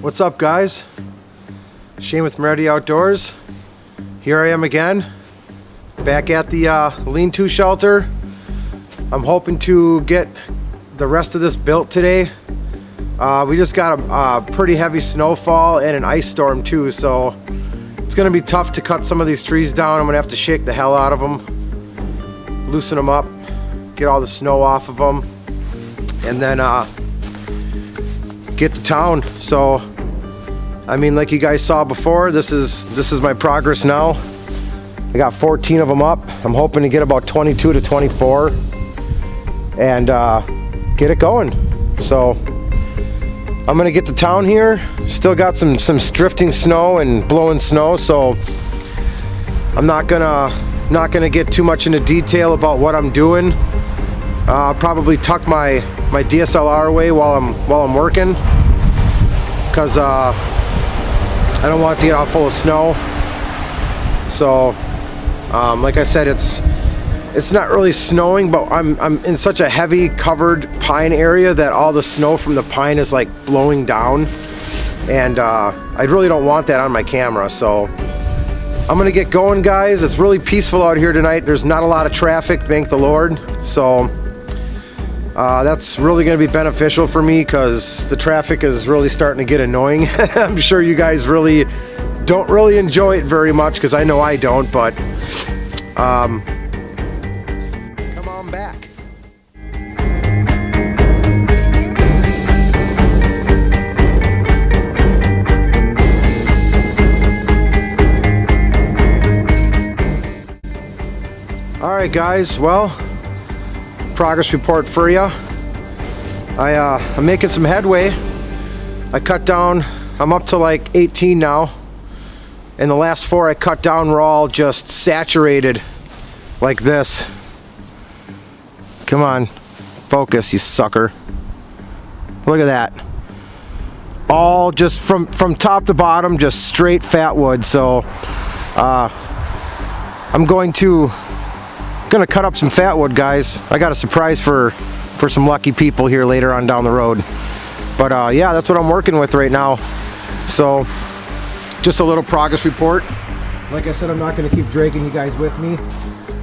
What's up, guys? Shane with Moretti Outdoors. Here I am again, back at the lean-to shelter. I'm hoping to get the rest of this built today. We just got a pretty heavy snowfall and an ice storm too, so it's gonna be tough to cut some of these trees down. I'm gonna have to shake the hell out of them, loosen them up, get all the snow off of them, and then get to town. So I mean, like you guys saw before, this is my progress now. I got 14 of them up. I'm hoping to get about 22 to 24 and get it going. So I'm gonna get to town here. Still got some drifting snow and blowing snow, so I'm not gonna get too much into detail about what I'm doing. I'll probably tuck my DSLR away while I'm working, because I don't want it to get all full of snow. So like I said, it's not really snowing, but I'm in such a heavy covered pine area that all the snow from the pine is like blowing down, and I really don't want that on my camera. So I'm gonna get going, guys. It's really peaceful out here tonight. There's not a lot of traffic, thank the Lord. So that's really going to be beneficial for me, because the traffic is really starting to get annoying. I'm sure you guys don't really enjoy it very much, because I know I don't, but come on back. Alright guys, well, progress report for you. I'm making some headway. I cut down, I'm up to like 18 now, and the last 4 I cut down were all just saturated like this. Come on, focus, you sucker. Look at that. All just from top to bottom, just straight fat wood. So I'm gonna cut up some fat wood, guys. I got a surprise for some lucky people here later on down the road. But yeah, that's what I'm working with right now. So just a little progress report. Like I said, I'm not going to keep dragging you guys with me.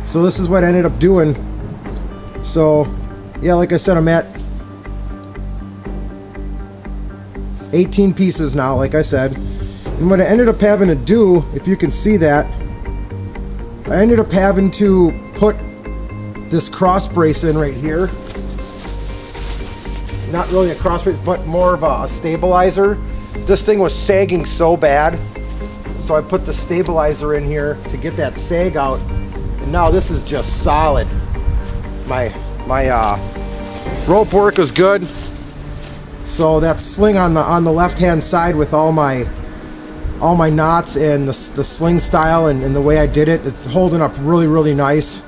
So this is what I ended up doing. So yeah, like I said, I'm at 18 pieces now, like I said. And what I ended up having to do, if you can see that, I ended up having to put this cross brace in right here. Not really a cross brace, but more of a stabilizer. This thing was sagging so bad, so I put the stabilizer in here to get that sag out, and now this is just solid. My rope work was good. So that sling on the left hand side with all my knots and the sling style and the way I did it, it's holding up really nice.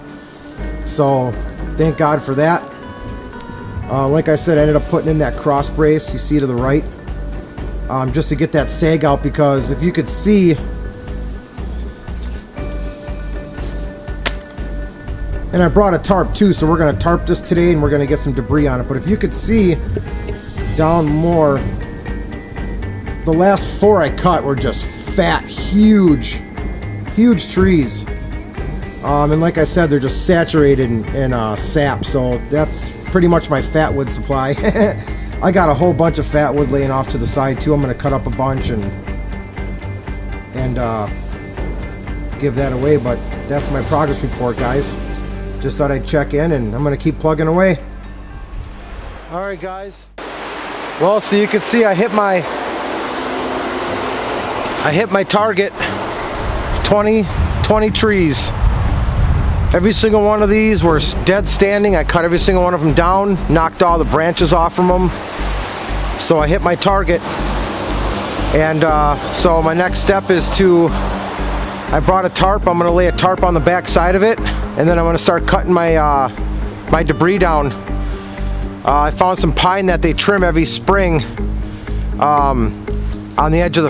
So thank God for that. Like I said, I ended up putting in that cross brace you see to the right, just to get that sag out, because if you could see, and I brought a tarp too, so we're going to tarp this today and we're going to get some debris on it. But if you could see down more, the last 4 I cut were just fat, huge trees. And like I said, they're just saturated in sap, so that's pretty much my fat wood supply. I got a whole bunch of fat wood laying off to the side too. I'm going to cut up a bunch and give that away, but that's my progress report, guys. Just thought I'd check in, and I'm going to keep plugging away. Alright guys, well, so you can see I hit my target, 20 trees. Every single one of these were dead standing. I cut every single one of them down, knocked all the branches off from them. So I hit my target. And so my next step is I brought a tarp. I'm going to lay a tarp on the back side of it, and then I'm going to start cutting my my debris down. I found some pine that they trim every spring on the edge of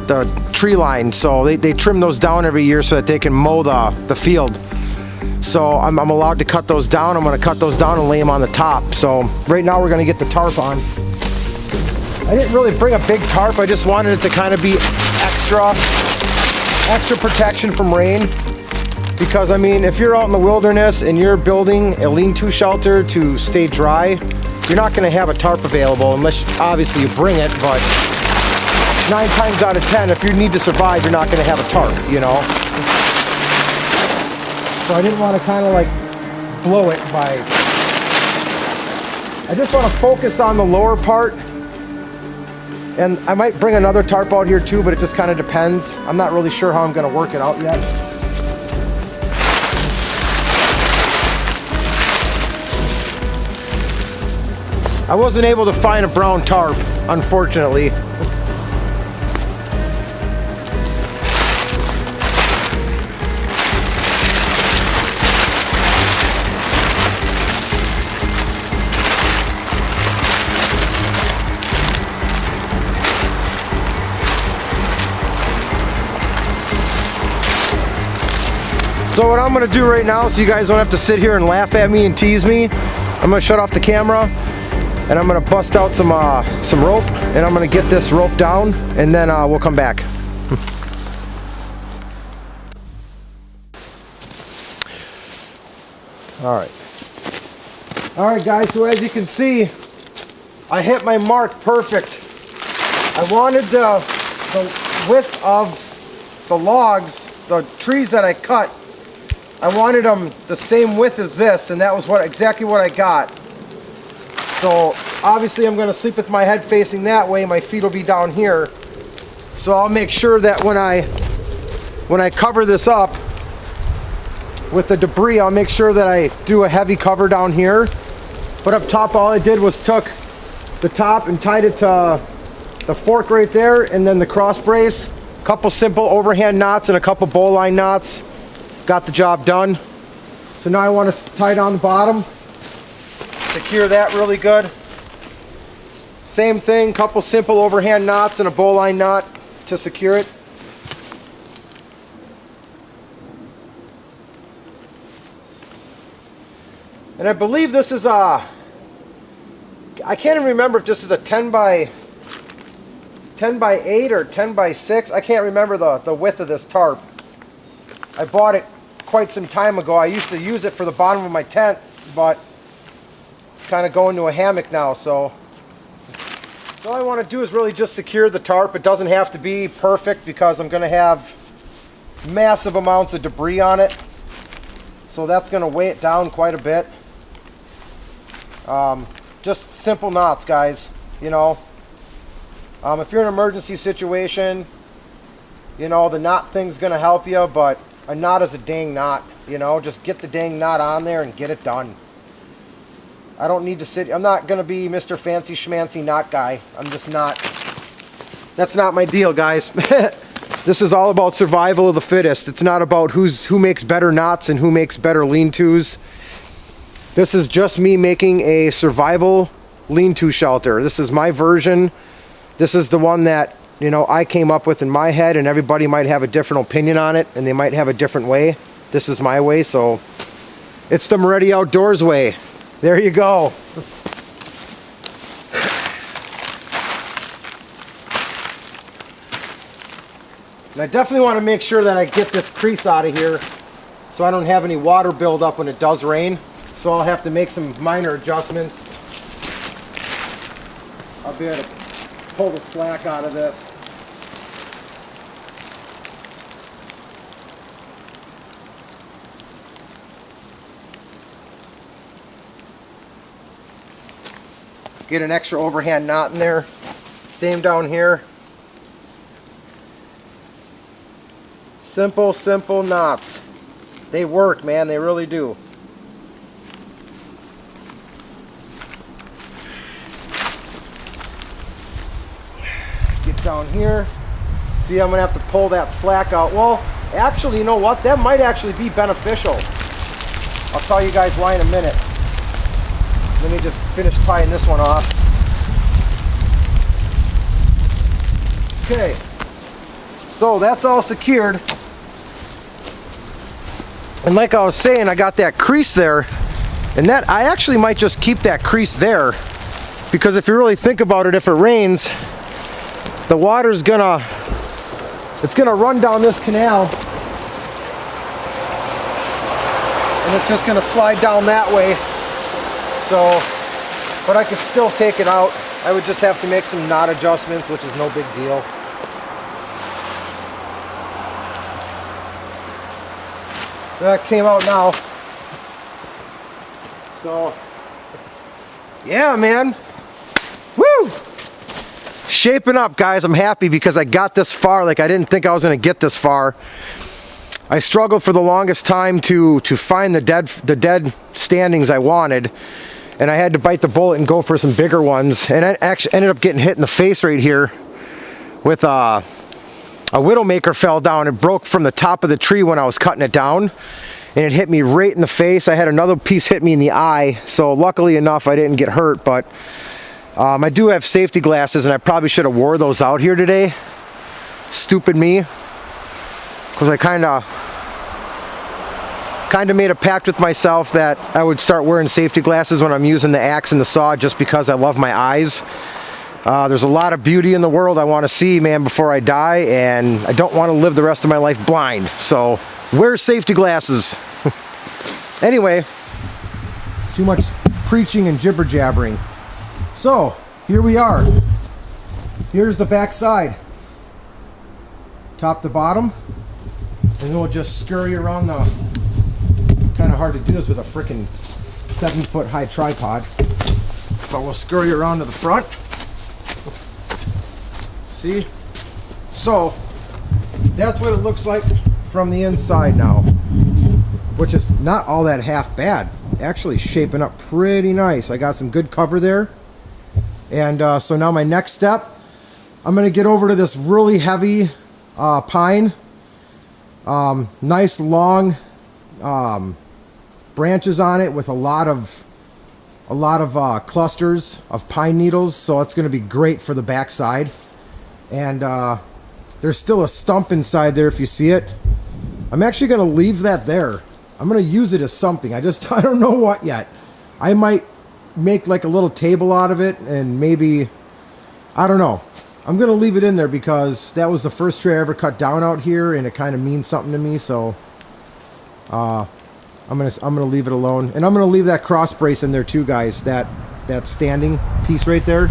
the tree line, so they trim those down every year so that they can mow the field. So I'm allowed to cut those down. I'm going to cut those down and lay them on the top. So right now we're going to get the tarp on. I didn't really bring a big tarp. I just wanted it to kind of be extra protection from rain. Because I mean, if you're out in the wilderness and you're building a lean-to shelter to stay dry, you're not gonna have a tarp available unless obviously you bring it, but 9 times out of 10, if you need to survive, you're not gonna have a tarp, you know? So I didn't wanna kinda like blow it by, I just wanna focus on the lower part. And I might bring another tarp out here too, but it just kind of depends. I'm not really sure how I'm gonna work it out yet. I wasn't able to find a brown tarp, unfortunately. So what I'm gonna do right now, so you guys don't have to sit here and laugh at me and tease me, I'm gonna shut off the camera and I'm gonna bust out some rope, and I'm gonna get this rope down, and then we'll come back. All right guys, so as you can see, I hit my mark perfect. I wanted the width of the logs, the trees that I cut, I wanted them the same width as this, and that was exactly what I got. So obviously I'm going to sleep with my head facing that way. My feet will be down here. So I'll make sure that when I cover this up with the debris, I'll make sure that I do a heavy cover down here. But up top, all I did was took the top and tied it to the fork right there, and then the cross brace, a couple simple overhand knots and a couple bowline knots. Got the job done. So now I want to tie down the bottom, secure that really good. Same thing, couple simple overhand knots and a bowline knot to secure it. And I believe this is I can't even remember if this is a 10 by 8 or 10 by 6. I can't remember the width of this tarp. I bought it quite some time ago. I used to use it for the bottom of my tent, but kind of going to a hammock now, so all I want to do is really just secure the tarp. It doesn't have to be perfect because I'm going to have massive amounts of debris on it, so that's going to weigh it down quite a bit. Just simple knots, guys, you know. If you're in an emergency situation, you know, the knot thing's going to help you, but a knot is a dang knot, you know. Just get the dang knot on there and get it done. I don't need to sit, I'm not going to be Mr. Fancy Schmancy knot guy. I'm just not, that's not my deal, guys. This is all about survival of the fittest. It's not about who makes better knots and who makes better lean-tos. This is just me making a survival lean-to shelter. This is my version. This is the one that, you know, I came up with in my head, and everybody might have a different opinion on it, and they might have a different way. This is my way, so it's the Moretti Outdoors way. There you go. And I definitely want to make sure that I get this crease out of here so I don't have any water build up when it does rain. So I'll have to make some minor adjustments. I'll be able to pull the slack out of this. Get an extra overhand knot in there. Same down here. Simple, simple knots. They work, man. They really do. Get down here. See, I'm going to have to pull that slack out. Well, actually, you know what? That might actually be beneficial. I'll tell you guys why in a minute. Let me just finish tying this one off. Okay, so that's all secured. And like I was saying, I got that crease there, and that I actually might just keep that crease there Because if you really think about it, if it rains, the water's gonna run down this canal, and it's just gonna slide down that way. So, but I could still take it out. I would just have to make some knot adjustments, which is no big deal. That came out now. So, yeah, man. Woo! Shaping up, guys. I'm happy because I got this far. Like, I didn't think I was going to get this far. I struggled for the longest time to find the dead standings I wanted, and I had to bite the bullet and go for some bigger ones. And I actually ended up getting hit in the face right here with a widowmaker fell down. It broke from the top of the tree when I was cutting it down, and it hit me right in the face. I had another piece hit me in the eye, so luckily enough I didn't get hurt. But I do have safety glasses, and I probably should have wore those out here today. Stupid me, because I kind of made a pact with myself that I would start wearing safety glasses when I'm using the axe and the saw, just because I love my eyes. There's a lot of beauty in the world I want to see, man, before I die, and I don't want to live the rest of my life blind. So wear safety glasses. Anyway, too much preaching and jibber jabbering. So here we are. Here's the back side, top to bottom, and then we'll just scurry around the. Kind of hard to do this with a freaking 7-foot high tripod, but we'll scurry around to the front. See? So that's what it looks like from the inside now, which is not all that half bad. Actually shaping up pretty nice. I got some good cover there. And so now my next step, I'm going to get over to this really heavy pine. Nice long branches on it with a lot of clusters of pine needles, so it's going to be great for the back side. And there's still a stump inside there if you see it. I'm actually going to leave that there. I'm going to use it as something. I don't know what yet. I might make like a little table out of it, and maybe, I don't know. I'm going to leave it in there because that was the first tree I ever cut down out here, and it kind of means something to me, so I'm gonna leave it alone. And I'm gonna leave that cross brace in there too, guys, that standing piece right there.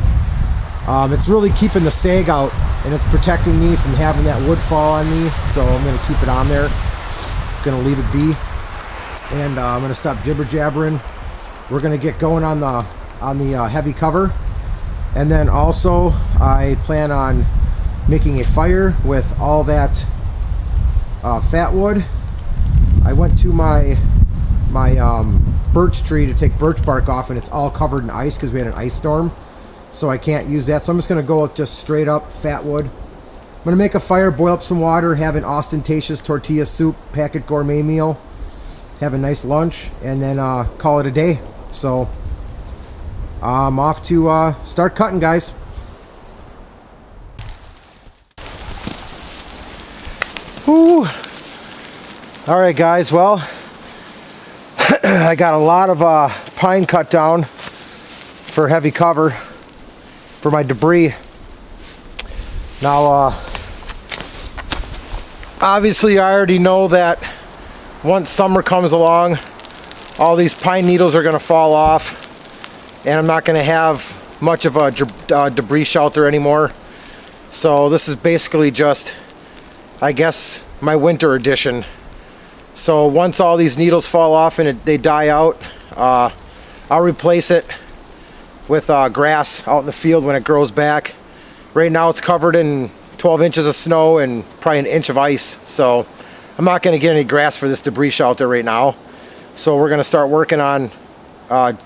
It's really keeping the sag out, and it's protecting me from having that wood fall on me, so I'm gonna keep it on there. Gonna leave it be, and I'm gonna stop jibber jabbering. We're gonna get going on the heavy cover, and then also I plan on making a fire with all that fat wood. I went to my birch tree to take birch bark off, and it's all covered in ice because we had an ice storm, so I can't use that. So I'm just going to go with just straight up fat wood. I'm going to make a fire, boil up some water, have an ostentatious tortilla soup packet gourmet meal, have a nice lunch, and then call it a day. So I'm off to start cutting, guys. Whew. All right, guys, well, I got a lot of pine cut down for heavy cover for my debris. Now, obviously I already know that once summer comes along, all these pine needles are going to fall off, and I'm not going to have much of a debris shelter anymore. So this is basically just, I guess, my winter edition. So once all these needles fall off and they die out, I'll replace it with grass out in the field when it grows back. Right now it's covered in 12 inches of snow and probably an inch of ice, so I'm not going to get any grass for this debris shelter right now. So we're going to start working on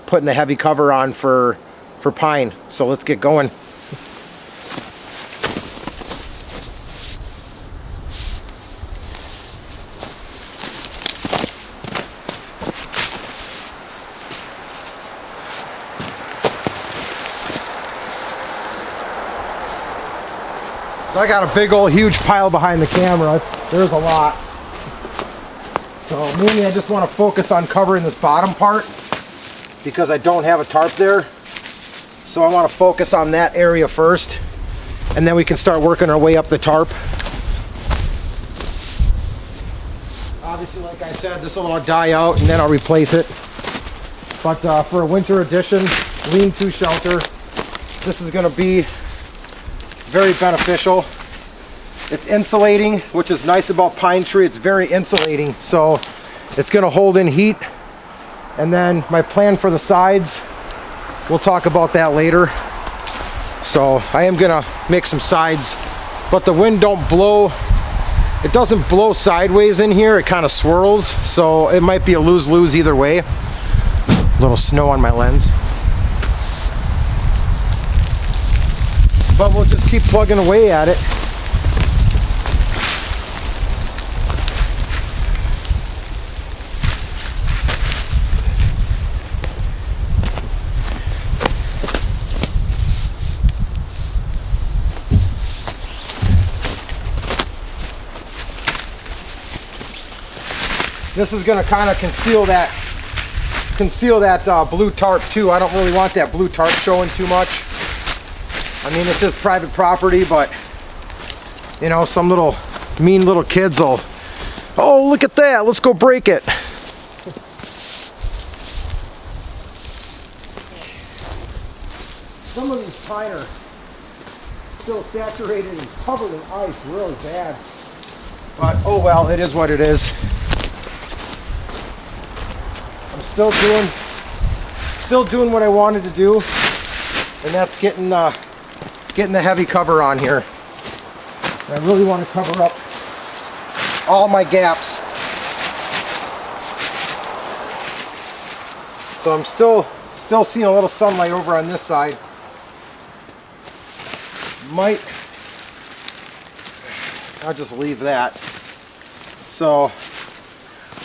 putting the heavy cover on for pine. So let's get going. I got a big old huge pile behind the camera. There's a lot. So mainly I just want to focus on covering this bottom part because I don't have a tarp there. So I want to focus on that area first, and then we can start working our way up the tarp. Obviously, like I said, this will all die out and then I'll replace it. But for a winter edition lean-to shelter, this is going to be very beneficial. It's insulating, which is nice about pine tree. It's very insulating, so it's going to hold in heat. And then my plan for the sides, we'll talk about that later. So I am going to make some sides, but the wind don't blow. It doesn't blow sideways in here, it kind of swirls, so it might be a lose-lose either way. A little snow on my lens. But we'll just keep plugging away at it. This is going to kind of conceal that blue tarp too. I don't really want that blue tarp showing too much. I mean, this is private property, but you know, some mean little kids will, oh, look at that, let's go break it. Some of these pine are still saturated and covered in ice really bad. But oh well, it is what it is. Still doing what I wanted to do, and that's getting the heavy cover on here. And I really want to cover up all my gaps. So I'm still seeing a little sunlight over on this side. I'll just leave that. So,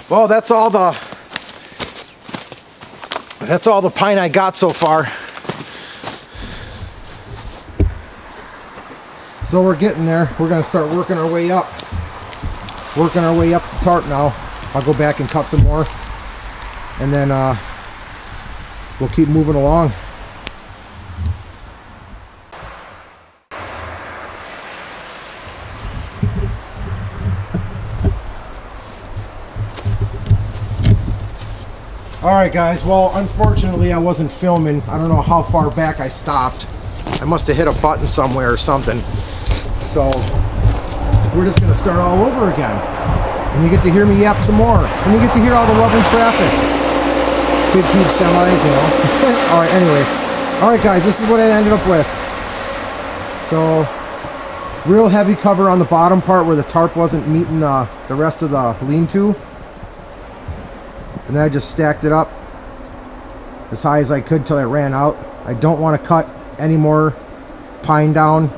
well, that's all the pine I got so far. So we're getting there. We're going to start working our way up. Working our way up the tarp now. I'll go back and cut some more. And then we'll keep moving along. Alright guys, well unfortunately I wasn't filming. I don't know how far back I stopped. I must have hit a button somewhere or something. So we're just going to start all over again. And you get to hear me yap some more. And you get to hear all the lovely traffic. Big huge semis, you know. Alright, anyway. Alright guys, this is what I ended up with. So real heavy cover on the bottom part where the tarp wasn't meeting the rest of the lean-to. And then I just stacked it up as high as I could till it ran out. I don't want to cut any more pine down.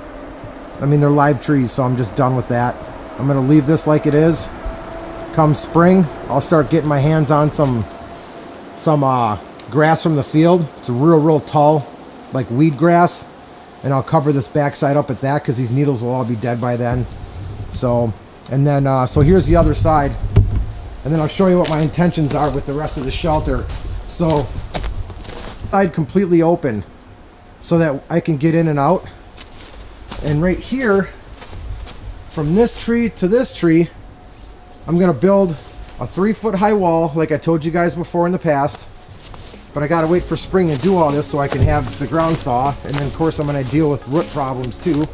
I mean, they're live trees, so I'm just done with that. I'm going to leave this like it is. Come spring, I'll start getting my hands on some grass from the field. It's a real tall, like weed grass. And I'll cover this backside up at that because these needles will all be dead by then. So, and then, so here's the other side. And then I'll show you what my intentions are with the rest of the shelter. So, I'd completely open so that I can get in and out. And right here, from this tree to this tree, I'm going to build a 3-foot high wall like I told you guys before in the past. But I got to wait for spring and do all this so I can have the ground thaw. And then of course I'm going to deal with root problems too.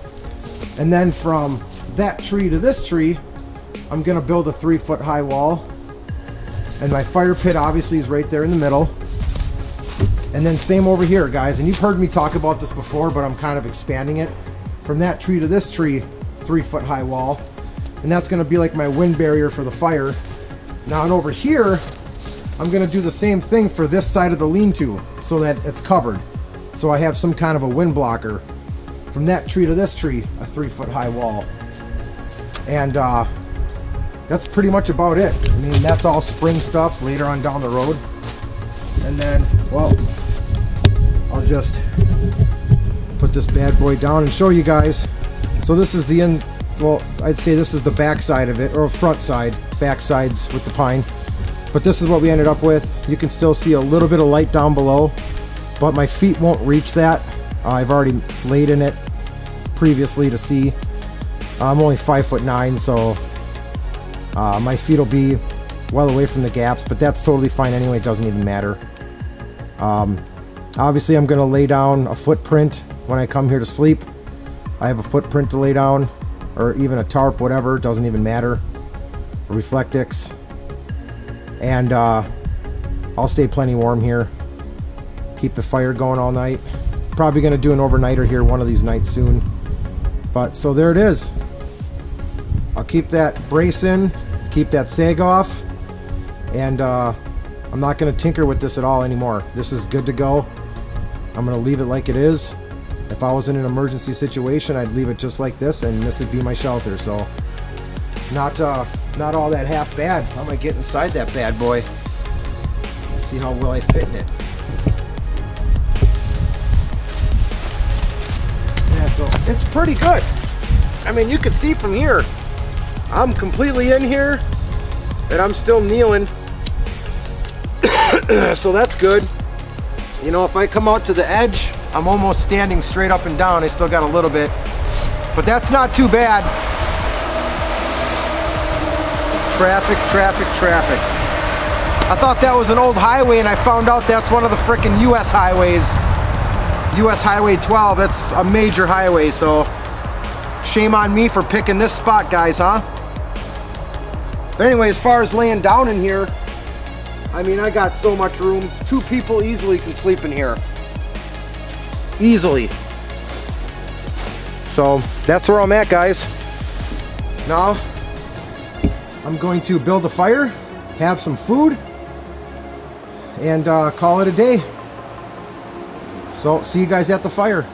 And then from that tree to this tree, I'm going to build a 3-foot high wall. And my fire pit obviously is right there in the middle. And then same over here, guys. And you've heard me talk about this before, but I'm kind of expanding it. From that tree to this tree, 3-foot high wall. And that's going to be like my wind barrier for the fire. Now, and over here, I'm going to do the same thing for this side of the lean-to so that it's covered. So I have some kind of a wind blocker. From that tree to this tree, a 3-foot high wall. And that's pretty much about it. I mean, that's all spring stuff later on down the road. And then, well, I'll just put this bad boy down and show you guys. So this is the end, well, I'd say this is the back side of it, or front side, back sides with the pine. But this is what we ended up with. You can still see a little bit of light down below, but my feet won't reach that. I've already laid in it previously to see. I'm only 5'9", so my feet will be well away from the gaps, but that's totally fine anyway. It doesn't even matter. Obviously, I'm going to lay down a footprint when I come here to sleep. I have a footprint to lay down, or even a tarp, whatever. It doesn't even matter. A Reflectix. And I'll stay plenty warm here. Keep the fire going all night. Probably going to do an overnighter here one of these nights soon. But so there it is. I'll keep that brace in, keep that sag off, and I'm not going to tinker with this at all anymore. This is good to go. I'm going to leave it like it is. If I was in an emergency situation, I'd leave it just like this, and this would be my shelter. So not all that half bad. I'm going to get inside that bad boy. Let's see how well I fit in it. Yeah, so it's pretty good. I mean, you can see from here, I'm completely in here, and I'm still kneeling. So that's good. You know, if I come out to the edge, I'm almost standing straight up and down. I still got a little bit, but that's not too bad. Traffic, traffic, traffic. I thought that was an old highway, and I found out that's one of the frickin' US highways. US Highway 12, that's a major highway, so shame on me for picking this spot, guys, huh? But anyway, as far as laying down in here, I mean, I got so much room. 2 people easily can sleep in here. Easily. So that's where I'm at, guys. Now I'm going to build a fire, have some food, and call it a day. So see you guys at the fire.